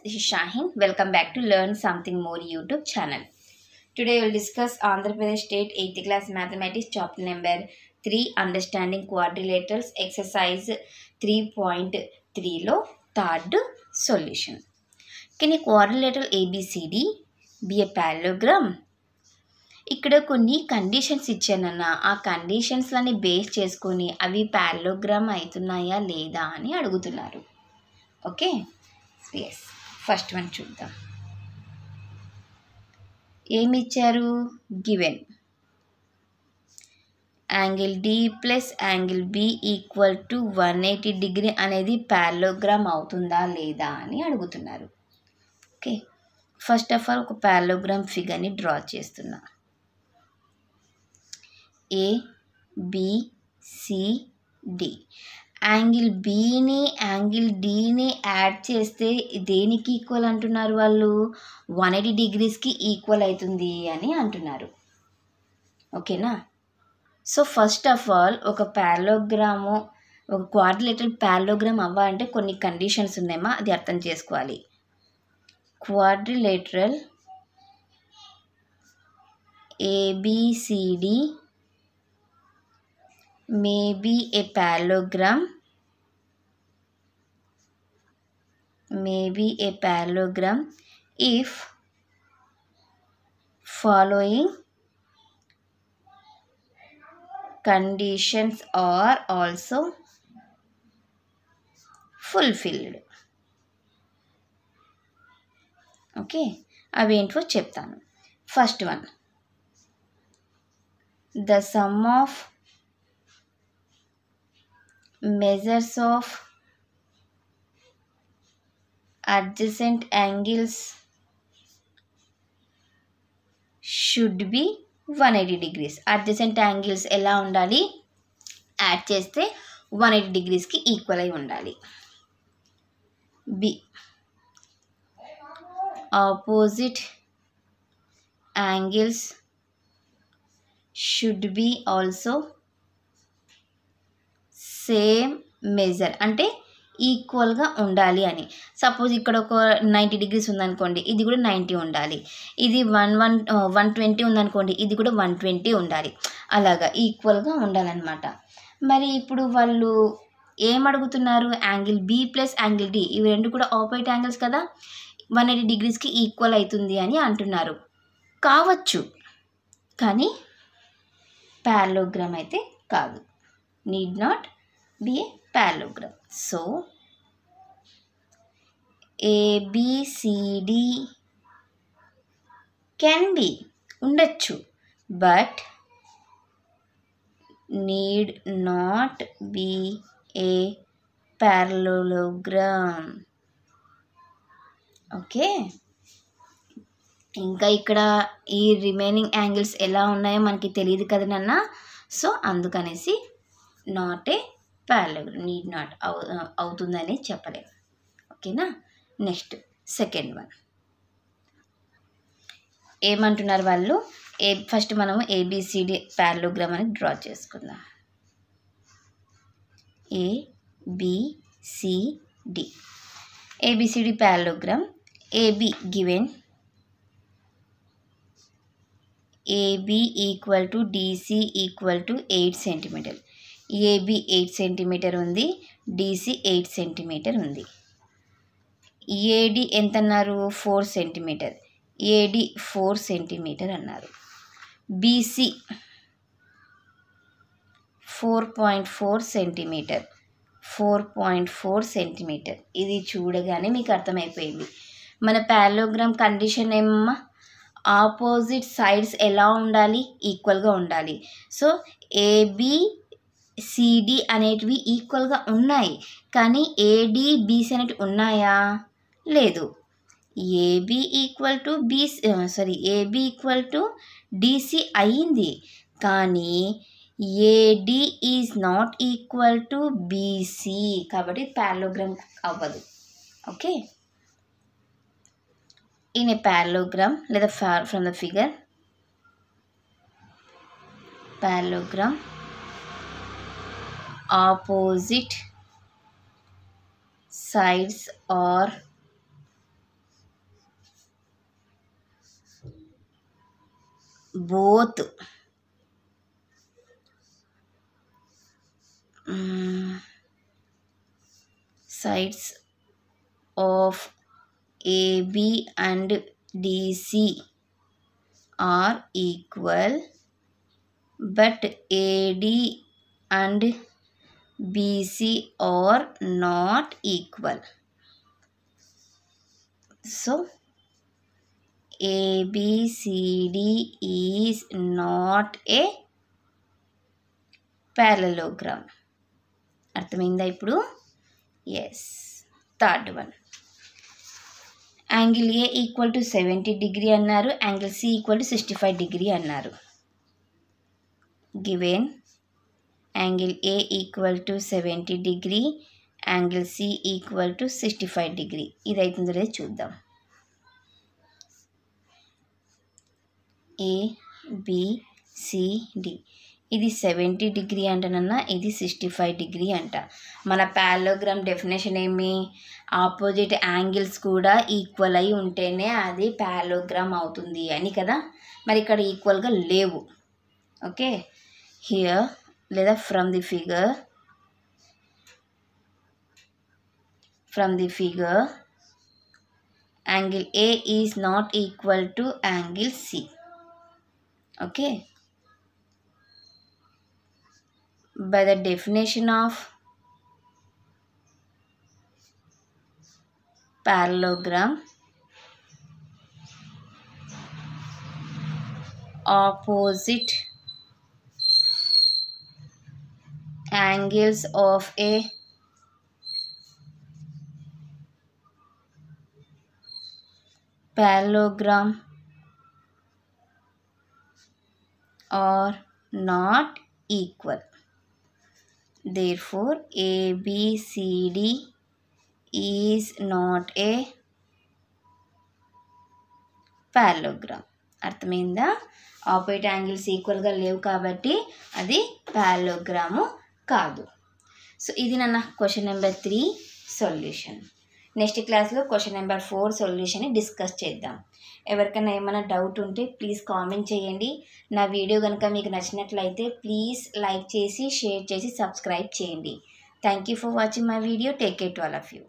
this is Shahin. Welcome back to Learn Something More YouTube channel. Today we will discuss Andhra Pradesh State 8th class Mathematics chapter number 3 Understanding Quadrilaterals exercise 3.3 లో third solution. Can a quadrilateral ABCD be a parallelogram? ఇక్కడ కొన్ని conditions ఇచ్చానన్న ఆ కండిషన్స్లని base చేసుకొని అవి parallelogram అవుతున్నాయా లేదా అని అడుగుతున్నారు. ఓకే, ఎస్, ఫస్ట్ వన్ చూద్దాం. ఏమి ఇచ్చారు? Given angle D plus angle B equal to 180 degree అనేది ప్యారలోగ్రామ్ అవుతుందా లేదా అని అడుగుతున్నారు. ఓకే, ఫస్ట్ ఆఫ్ ఆల్ ఒక ప్యారలోగ్రామ్ ఫిగర్ని డ్రా చేస్తున్నా. A B C D, angle బిని యాంగిల్ డిని యాడ్ చేస్తే దేనికి ఈక్వల్ అంటున్నారు వాళ్ళు? 180 డిగ్రీస్కి ఈక్వల్ అవుతుంది అని అంటున్నారు. ఓకేనా? సో ఫస్ట్ ఆఫ్ ఆల్ ఒక ప్యారలోగ్రాము, ఒక క్వాడ్రిలేటరల్ ప్యారలోగ్రామ్ అవ్వాలంటే కొన్ని కండిషన్స్ ఉన్నాయమ్మా, అది అర్థం చేసుకోవాలి. Quadrilateral ABCD may be a parallelogram if following conditions are also fulfilled. Okay, అవేంటో చెప్తాను. First one, the sum of measures of adjacent angles should be 180 degrees. Adjacent angles ఎలా ఉండాలి? యాడ్ చేస్తే 180 డిగ్రీస్కి ఈక్వల్ అయి ఉండాలి. B, opposite angles should be also same measure, అంటే ఈక్వల్గా ఉండాలి అని. సపోజ్ ఇక్కడ ఒక 90 డిగ్రీస్ ఉందనుకోండి, ఇది కూడా 90 ఉండాలి. ఇది 120 ఉందనుకోండి, ఇది కూడా 120 ఉండాలి. అలాగా ఈక్వల్గా ఉండాలన్నమాట. మరి ఇప్పుడు వాళ్ళు ఏం అడుగుతున్నారు? Angle B plus angle D, ఇవి రెండు కూడా ఆపోజిట్ యాంగిల్స్ కదా, 180 డిగ్రీస్కి ఈక్వల్ అవుతుంది అని అంటున్నారు. కావచ్చు, కానీ ప్యారలోగ్రామ్ అయితే కాదు. need not be a parallelogram. So ABCD can be, ఉండొచ్చు, but need not be a parallelogram. Okay, ఇంకా ఇక్కడ ఈ రిమైనింగ్ యాంగిల్స్ ఎలా ఉన్నాయో మనకి తెలియదు కదా నాన్న. సో అందుకనేసి not a parallelogram, need not అవుతుందని చెప్పలేము. ఓకేనా? నెక్స్ట్ సెకండ్ వన్ ఏమంటున్నారు వాళ్ళు? ఫస్ట్ మనము ABCD ప్యారలోగ్రామ్ అని డ్రా చేసుకుందాం. ABCD parallelogram. AB given, AB equal to DC equal to 8 centimetre. AB 8 centimetre ఉంది, DC 8 సెంటీమీటర్ ఉంది. AD ఎంత అన్నారు? 4 సెంటీమీటర్. AD 4 సెంటీమీటర్ అన్నారు. BC 4.4 centimetre. 4.4 సెంటీమీటర్. ఇది చూడగానే మీకు అర్థమైపోయింది. మన ప్యారలోగ్రామ్ కండిషన్ ఏమమ్మా? ఆపోజిట్ సైడ్స్ ఎలా ఉండాలి? ఈక్వల్గా ఉండాలి. సో ABCD అనేటివి ఈక్వల్గా ఉన్నాయి, కానీ AD BC అనేటివి ఉన్నాయా? లేదు. AB ఈక్వల్ టు DC అయ్యింది, కానీ AD is not equal to BC, కాబట్టి ప్యారలోగ్రామ్ అవ్వదు. ఓకే, in a parallelogram, లేదా from the figure, parallelogram opposite sides are both sides of AB and DC are equal, but AD and BC are not equal. So ABCD is not a parallelogram. అర్థమైందా ఇప్పుడు? Yes. Third one, angle A equal to 70 degree అన్నారు, angle C equal to 65 degree అన్నారు. Given angle A equal to 70 degree, angle C equal to 65 degree. ఇది అవుతుందో లేదో చూద్దాం. ABCD ఇది 70 degree అంటనన్నా, ఇది 65 డిగ్రీ అంట. మన పారలోగ్రామ్ డెఫినేషన్ ఏమి? ఆపోజిట్ యాంగిల్స్ కూడా ఈక్వల్ అయి ఉంటేనే అది పారలోగ్రామ్ అవుతుంది అని కదా. మరి ఇక్కడ ఈక్వల్గా లేవు. ఓకే, హియర్ లేదా from the figure angle A is not equal to angle C. Okay, by the definition of parallelogram, opposite angles of a parallelogram are not equal. Therefore, ABCD is not a parallelogram. అర్థమైందా? Opposite angles ఈక్వల్గా లేవు కాబట్టి అది పారలోగ్రాము కాదు. So ఇది నా question number 3 solution. Next క్లాస్లో question number 4 సొల్యూషన్ని discuss చేద్దాం. ఎవరికైనా ఏమైనా డౌట్ ఉంటే ప్లీజ్ కామెంట్ చేయండి. నా వీడియో కనుక మీకు నచ్చినట్లయితే ప్లీజ్ లైక్ చేసి, షేర్ చేసి, సబ్స్క్రైబ్ చేయండి. Thank you for watching my video. Take care to all of you.